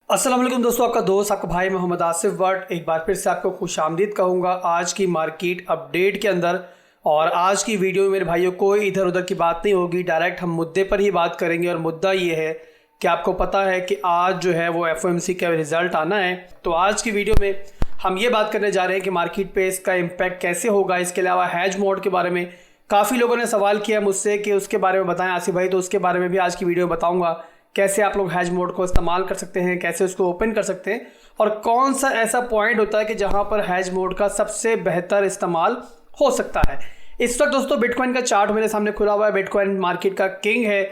अस्सलाम वालेकुम दोस्तों, आपका दोस्त आपका भाई मोहम्मद आसिफ भट्ट एक बार फिर से आपको खुशामदीद कहूँगा आज की मार्केट अपडेट के अंदर। और आज की वीडियो में मेरे भाइयों कोई इधर उधर की बात नहीं होगी, डायरेक्ट हम मुद्दे पर ही बात करेंगे। और मुद्दा ये है कि आपको पता है कि आज जो है वो एफओएमसी का रिज़ल्ट आना है। तो आज की वीडियो में हम ये बात करने जा रहे हैं कि मार्केट पे इसका इम्पैक्ट कैसे होगा। इसके अलावा हैज मोड के बारे में काफ़ी लोगों ने सवाल किया मुझसे कि उसके बारे में बताएं आसिफ भाई, तो उसके बारे में भी आज की वीडियो में बताऊँगा। कैसे आप लोग हैज मोड को इस्तेमाल कर सकते हैं, कैसे उसको ओपन कर सकते हैं, और कौन सा ऐसा पॉइंट होता है कि जहां पर हैज मोड का सबसे बेहतर इस्तेमाल हो सकता है। इस वक्त दोस्तों बिटकॉइन का चार्ट मेरे सामने खुला हुआ है। बिटकॉइन मार्केट का किंग है,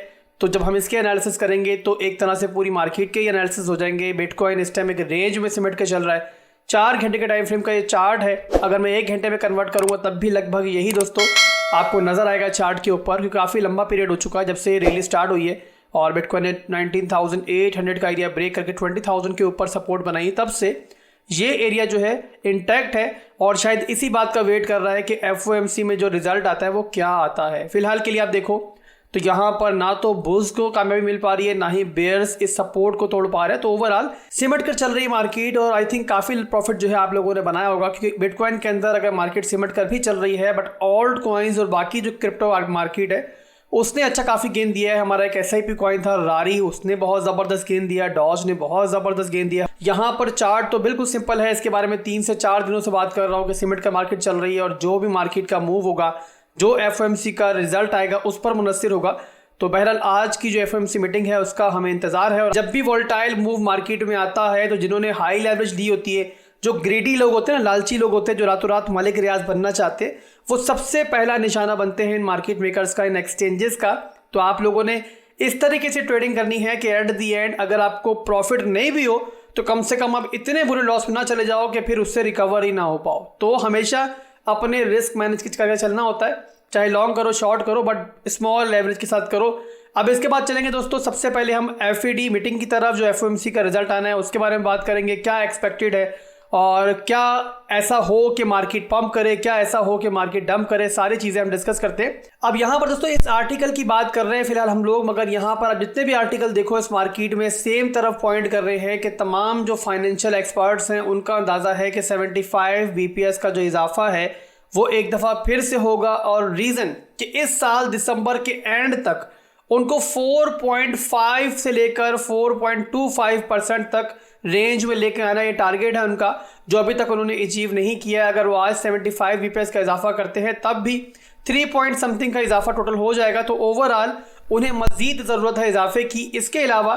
तो जब हम इसके एनालिसिस करेंगे तो एक तरह से पूरी मार्केट के ही एनालिसिस हो जाएंगे। बिटकॉइन इस टाइम एक रेंज में सिमट के चल रहा है। 4 घंटे के टाइम फ्रेम का ये चार्ट है। अगर मैं 1 घंटे में कन्वर्ट करूंगा तब भी लगभग यही दोस्तों आपको नजर आएगा चार्ट के ऊपर, क्योंकि काफ़ी लंबा पीरियड हो चुका है जब से रैली स्टार्ट हुई है। और बिटकॉइन ने 19,800 का एरिया ब्रेक करके 20,000 के ऊपर सपोर्ट बनाई। तब से ये एरिया जो है इंटैक्ट है और शायद इसी बात का वेट कर रहा है कि एफओएमसी में जो रिजल्ट आता है वो क्या आता है। फिलहाल के लिए आप देखो तो यहाँ पर ना तो बुल्स को कामयाबी मिल पा रही है, ना ही बेयर्स इस सपोर्ट को तोड़ पा रहे हैं। तो ओवरऑल सिमट कर चल रही है मार्केट। और आई थिंक काफ़ी प्रॉफिट जो है आप लोगों ने बनाया होगा, क्योंकि बिटकॉइन के अंदर अगर मार्केट सिमट कर भी चल रही है, बट ऑल्ट कॉइन्स और बाकी जो क्रिप्टो मार्केट है उसने अच्छा काफ़ी गेन दिया है। हमारा एक एसआईपी कॉइन था रारी, उसने बहुत ज़बरदस्त गेन दिया। डॉज ने बहुत ज़बरदस्त गेन दिया। यहाँ पर चार्ट तो बिल्कुल सिंपल है, इसके बारे में 3 से 4 दिनों से बात कर रहा हूँ कि सिमट का मार्केट चल रही है और जो भी मार्केट का मूव होगा, जो एफओएमसी का रिजल्ट आएगा उस पर मुनस्सिर होगा। तो बहरहाल आज की जो एफओएमसी मीटिंग है उसका हमें इंतजार है। और जब भी वोलेटाइल मूव मार्केट में आता है तो जिन्होंने हाई लेवरेज ली होती है, जो ग्रीडी लोग होते हैं ना, लालची लोग होते हैं, जो रातों रात मालिक रियाज बनना चाहते हैं, वो सबसे पहला निशाना बनते हैं इन मार्केट मेकर्स का, इन एक्सचेंजेस का। तो आप लोगों ने इस तरीके से ट्रेडिंग करनी है कि एट दी एंड अगर आपको प्रॉफिट नहीं भी हो तो कम से कम आप इतने बुरे लॉस में ना चले जाओ कि फिर उससे रिकवर ही ना हो पाओ। तो हमेशा अपने रिस्क मैनेज करके चलना होता है, चाहे लॉन्ग करो शॉर्ट करो, बट स्मॉल लेवरेज के साथ करो। अब इसके बाद चलेंगे दोस्तों, सबसे पहले हम एफईडी मीटिंग की तरफ, जो एफओएमसी का रिजल्ट आना है उसके बारे में बात करेंगे। क्या एक्सपेक्टेड है और क्या ऐसा हो कि मार्केट पंप करे, क्या ऐसा हो कि मार्केट डंप करे, सारी चीजें हम डिस्कस करते हैं। अब यहाँ पर दोस्तों इस आर्टिकल की बात कर रहे हैं फिलहाल हम लोग, मगर यहाँ पर आप जितने भी आर्टिकल देखो इस मार्केट में सेम तरफ पॉइंट कर रहे हैं कि तमाम जो फाइनेंशियल एक्सपर्ट्स हैं उनका अंदाजा है कि 75 बीपीएस का जो इजाफा है वो एक दफा फिर से होगा। और रीजन कि इस साल दिसंबर के एंड तक उनको 4.5 से लेकर 4.25% तक रेंज में लेकर आना, ये टारगेट है उनका, जो अभी तक उन्होंने अचीव नहीं किया। अगर वो आज 75 बीपीएस का इजाफा करते हैं तब भी 3 पॉइंट समथिंग का इजाफा टोटल हो जाएगा। तो ओवरऑल उन्हें मजीद ज़रूरत है इजाफे की। इसके अलावा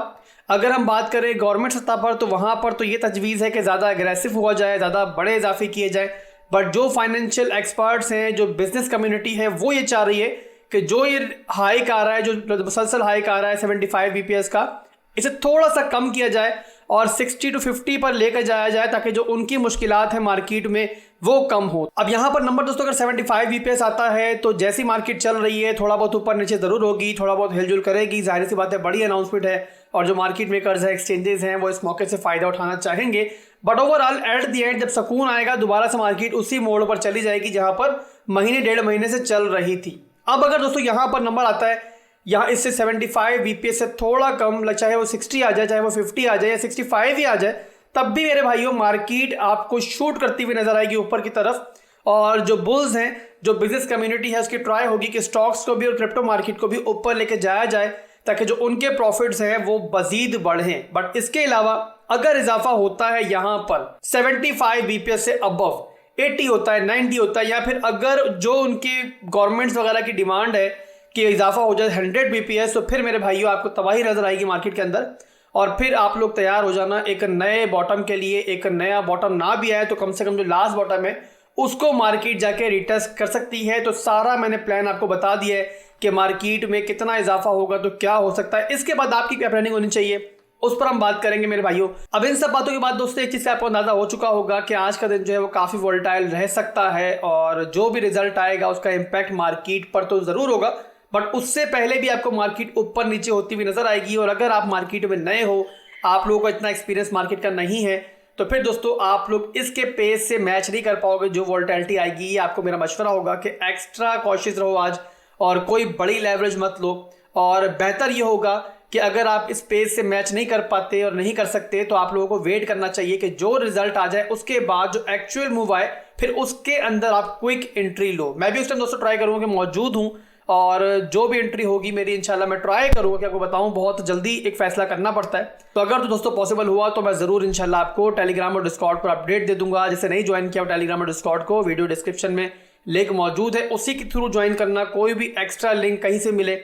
अगर हम बात करें गवर्नमेंट सतह पर, तो वहाँ पर तो ये तजवीज़ है कि ज़्यादा एग्रेसिव हुआ जाए, ज़्यादा बड़े इजाफे किए जाए। बट जो फाइनेंशियल एक्सपर्ट्स हैं, जो बिजनेस कम्युनिटी है, वो ये चाह रही है कि जो ये हाइक आ रहा है, जो मुसलसल हाइक आ रहा है 75 बीपीएस का, इसे थोड़ा सा कम किया जाए और 60 to 50 पर लेकर जाया जाए, ताकि जो उनकी मुश्किलात है मार्केट में वो कम हो। अब यहाँ पर नंबर दोस्तों अगर 75 बीपीएस आता है तो जैसी मार्केट चल रही है थोड़ा बहुत ऊपर नीचे जरूर होगी, थोड़ा बहुत हिलजुल करेगी, जाहिर सी बात है, बड़ी अनाउंसमेंट है और जो मार्केट मेकर्स है, एक्सचेंजेस हैं, वो इस मौके से फायदा उठाना चाहेंगे। But overall at the end जब सुकून आएगा दोबारा से मार्केट उसी मोड़ पर चली जाएगी जहां पर महीने 1.5 महीने से चल रही थी। अब अगर दोस्तों यहाँ पर नंबर आता है, यहाँ इससे 75 बीपीएस से थोड़ा कम, चाहे वो 60 आ जाए, चाहे वो 50 आ जाए या 65 ही आ जाए, तब भी मेरे भाइयों मार्केट आपको शूट करती हुई नजर आएगी ऊपर की तरफ। और जो बुल्स हैं, जो बिजनेस कम्युनिटी है, उसकी ट्राई होगी कि स्टॉक्स को भी और क्रिप्टो मार्केट को भी ऊपर लेके जाया जाए, ताकि जो उनके प्रॉफिट्स हैं वो मजीद बढ़ें। बट इसके अलावा अगर इजाफा होता है यहाँ पर 75 बीपीएस से अबव, 80 होता है, 90 होता है, या फिर अगर जो उनके गवर्नमेंट्स वगैरह की डिमांड है कि इजाफा हो जाए 100 बीपीएस, तो फिर मेरे भाइयों आपको तबाही नजर आएगी मार्केट के अंदर। और फिर आप लोग तैयार हो जाना एक नए बॉटम के लिए। एक नया बॉटम ना भी आए तो कम से कम जो लास्ट बॉटम है उसको मार्केट जाके रिटेस्ट कर सकती है। तो सारा मैंने प्लान आपको बता दिया है कि मार्केट में कितना इजाफा होगा तो क्या हो सकता है। इसके बाद आपकी क्या प्लानिंग होनी चाहिए उस पर हम बात करेंगे मेरे भाइयों। अब इन सब बातों के बाद दोस्तों एक चीज से आपको अंदाजा हो चुका होगा कि आज का दिन जो है वो काफी वोलेटाइल रह सकता है और जो भी रिजल्ट आएगा उसका इंपैक्ट मार्केट पर तो जरूर होगा, बट उससे पहले भी आपको मार्केट ऊपर नीचे होती हुई नजर आएगी। और अगर आप मार्केट में नए हो, आप लोगों को इतना एक्सपीरियंस मार्केट का नहीं है, तो फिर दोस्तों आप लोग इसके पेस से मैच नहीं कर पाओगे जो वोलेटिलिटी आएगी। आपको मेरा मशवरा होगा कि एक्स्ट्रा कॉशियस रहो आज और कोई बड़ी लेवरेज मत लो। और बेहतर ये होगा कि अगर आप इस पेज से मैच नहीं कर पाते और नहीं कर सकते तो आप लोगों को वेट करना चाहिए कि जो रिजल्ट आ जाए उसके बाद जो एक्चुअल मूव आए फिर उसके अंदर आप क्विक एंट्री लो। मैं भी उस टाइम दोस्तों ट्राई करूँगा कि मौजूद हूँ और जो भी एंट्री होगी मेरी इंशाल्लाह मैं ट्राई करूँगा कि आपको बताऊँ। बहुत जल्दी एक फैसला करना पड़ता है, तो अगर तो दोस्तों पॉसिबल हुआ तो मैं ज़रूर इंशाल्लाह आपको टेलीग्राम और डिस्कॉर्ड पर अपडेट दे दूंगा। जैसे नहीं ज्वाइन किया टेलीग्राम और डिस्कॉर्ड को, वीडियो डिस्क्रिप्शन में लिंक मौजूद है, उसी के थ्रू ज्वाइन करना। कोई भी एक्स्ट्रा लिंक कहीं से मिले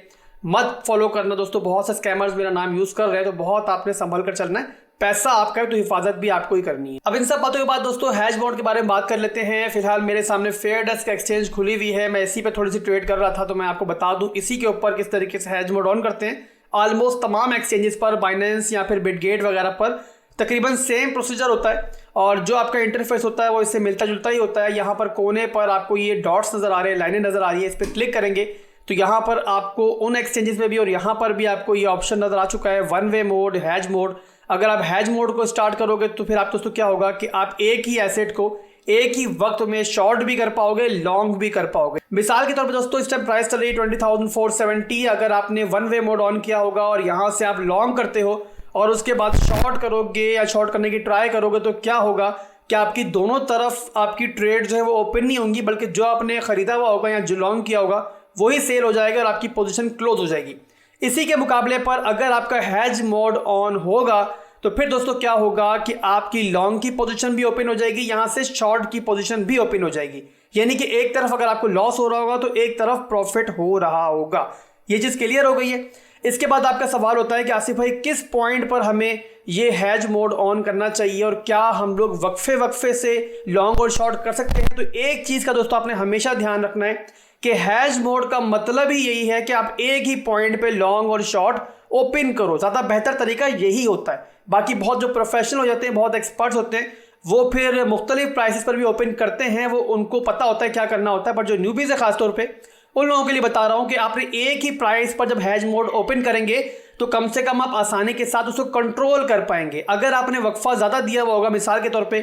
मत फॉलो करना दोस्तों। बहुत से स्कैमर्स मेरा नाम यूज़ कर रहे हैं, तो बहुत आपने संभल कर चलना है। पैसा आपका है तो हिफाजत भी आपको ही करनी है। अब इन सब बातों के बाद दोस्तों हैज मोड के बारे में बात कर लेते हैं। फिलहाल मेरे सामने फेयर डेस्क एक्सचेंज खुली हुई है, मैं इसी पे थोड़ी सी ट्रेड कर रहा था, तो मैं आपको बता दूं इसी के ऊपर किस तरीके से हैज मोड ऑन करते हैं। ऑलमोस्ट तमाम एक्सचेंजेस पर, बाइनेंस या फिर बिटगेट वगैरह पर तकरीबन सेम प्रोसीजर होता है और जो आपका इंटरफेस होता है वो इससे मिलता जुलता ही होता है। यहाँ पर कोने पर आपको ये डॉट्स नजर आ रहे हैं, लाइनें नजर आ रही है, इस पर क्लिक करेंगे तो यहाँ पर आपको उन एक्सचेंजेस में भी और यहाँ पर भी आपको ये ऑप्शन नजर आ चुका है, one way mode, has mode. अगर आप हैज मोड को स्टार्ट करोगे तो फिर आप दोस्तों क्या होगा कि आप एक ही एसेट को एक ही वक्त में शॉर्ट भी कर पाओगे, लॉन्ग भी कर पाओगे। मिसाल के तौर पर दोस्तों इस टाइम प्राइस चल रही है 20,470। अगर आपने वन वे मोड ऑन किया होगा और यहाँ से आप लॉन्ग करते हो और उसके बाद शॉर्ट करोगे या शॉर्ट करने की ट्राई करोगे तो क्या होगा कि आपकी दोनों तरफ आपकी ट्रेड जो है वो ओपन नहीं होंगी, बल्कि जो आपने खरीदा हुआ होगा या जो लॉन्ग किया होगा वही सेल हो जाएगा और आपकी पोजीशन क्लोज हो जाएगी। इसी के मुकाबले पर अगर आपका हैज मोड ऑन होगा तो फिर दोस्तों क्या होगा कि आपकी लॉन्ग की पोजीशन भी ओपन हो जाएगी, यहां से शॉर्ट की पोजीशन भी ओपन हो जाएगी। यानी कि एक तरफ अगर आपको लॉस हो रहा होगा तो एक तरफ प्रॉफिट हो रहा होगा। ये चीज क्लियर हो गई है। इसके बाद आपका सवाल होता है कि आसिफ भाई किस पॉइंट पर हमें ये हैज मोड ऑन करना चाहिए और क्या हम लोग वक्फे से लॉन्ग और शॉर्ट कर सकते हैं। तो एक चीज का दोस्तों आपने हमेशा ध्यान रखना है कि हैज मोड का मतलब ही यही है कि आप एक ही पॉइंट पे लॉन्ग और शॉर्ट ओपन करो। ज्यादा बेहतर तरीका यही होता है। बाकी बहुत जो प्रोफेशनल हो जाते हैं, बहुत एक्सपर्ट्स होते हैं, वो फिर मुख्तलिफ प्राइसेस पर भी ओपन करते हैं, वो उनको पता होता है क्या करना होता है। पर जो न्यूबीज है खासतौर पे उन लोगों के लिए बता रहा हूं कि आपने एक ही प्राइस पर जब हैज मोड ओपन करेंगे तो कम से कम आप आसानी के साथ उसको कंट्रोल कर पाएंगे। अगर आपने वक्फा ज्यादा दिया हुआ होगा, मिसाल के तौर पे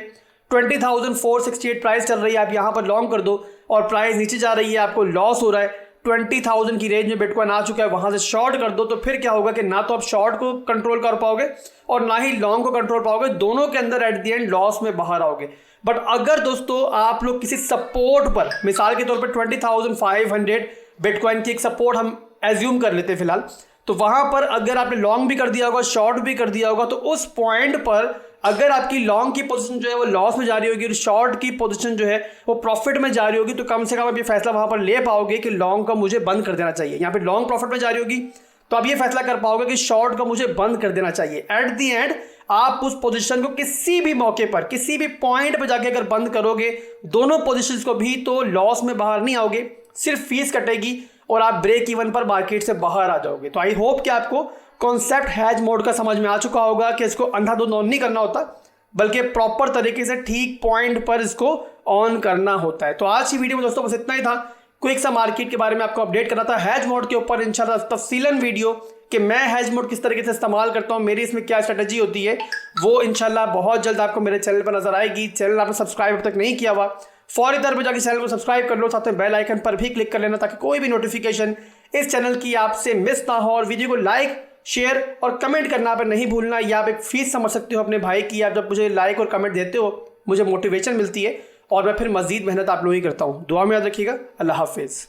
20,468 प्राइस चल रही है, आप यहां पर लॉन्ग कर दो और प्राइस नीचे जा रही है, आपको लॉस हो रहा है, 20,000 की रेंज में बिटकॉइन आ चुका है, वहां से शॉर्ट कर दो, तो फिर क्या होगा कि ना तो आप शॉर्ट को कंट्रोल कर पाओगे और ना ही लॉन्ग को कंट्रोल पाओगे। दोनों के अंदर एट द एंड लॉस में बाहर आओगे। बट अगर दोस्तों आप लोग किसी सपोर्ट पर, मिसाल के तौर पर 20,500 बिटकॉइन की एक सपोर्ट हम एज्यूम कर लेते हैं फिलहाल, तो वहां पर अगर आपने लॉन्ग भी कर दिया होगा, शॉर्ट भी कर दिया होगा, तो उस पॉइंट पर अगर आपकी लॉन्ग की पोजीशन जो है वो लॉस में जा रही होगी और शॉर्ट की पोजीशन जो है वो प्रॉफिट में जा रही होगी, तो कम से कम आप ये फैसला वहां पर ले पाओगे कि लॉन्ग का मुझे बंद कर देना चाहिए। यहाँ पे लॉन्ग प्रॉफिट में जा रही होगी तो आप ये फैसला कर पाओगे कि शॉर्ट का मुझे बंद कर देना चाहिए। एट द एंड आप उस पोजीशन को किसी भी मौके पर, किसी भी पॉइंट पर जाके अगर बंद करोगे, दोनों पोजीशंस को भी, तो लॉस में बाहर नहीं आओगे, सिर्फ फीस कटेगी और आप ब्रेक इवन पर मार्केट से बाहर आ जाओगे। तो आई होप कि आपको कॉन्सेप्ट हैज मोड का समझ में आ चुका होगा कि इसको अंधाधुंध ऑन नहीं करना होता, बल्कि प्रॉपर तरीके से ठीक पॉइंट पर इसको ऑन करना होता है। तो आज की वीडियो में दोस्तों बस इतना ही था। क्विक सा मार्केट के बारे में आपको अपडेट करना था। हैज मोड के ऊपर इंशाल्लाह तफसीलन वीडियो कि मैं हैज मोड किस तरीके से इस्तेमाल करता हूं, मेरी इसमें क्या स्ट्रेटजी होती है, वो इंशाल्लाह बहुत जल्द आपको मेरे चैनल पर नजर आएगी। चैनल आपने सब्सक्राइब अब तक नहीं किया हुआ, फौरी तौर पर जाकर चैनल को सब्सक्राइब कर लो, साथ में बेल आइकन पर भी क्लिक कर लेना ताकि कोई भी नोटिफिकेशन इस चैनल की आपसे मिस ना हो। और वीडियो को लाइक, शेयर और कमेंट करना पर नहीं भूलना। या आप एक फीस समझ सकते हो अपने भाई की। आप जब मुझे लाइक और कमेंट देते हो मुझे मोटिवेशन मिलती है और मैं फिर मजीद मेहनत आप लोग ही करता हूँ। दुआ में याद रखिएगा। अल्लाह हाफिज़।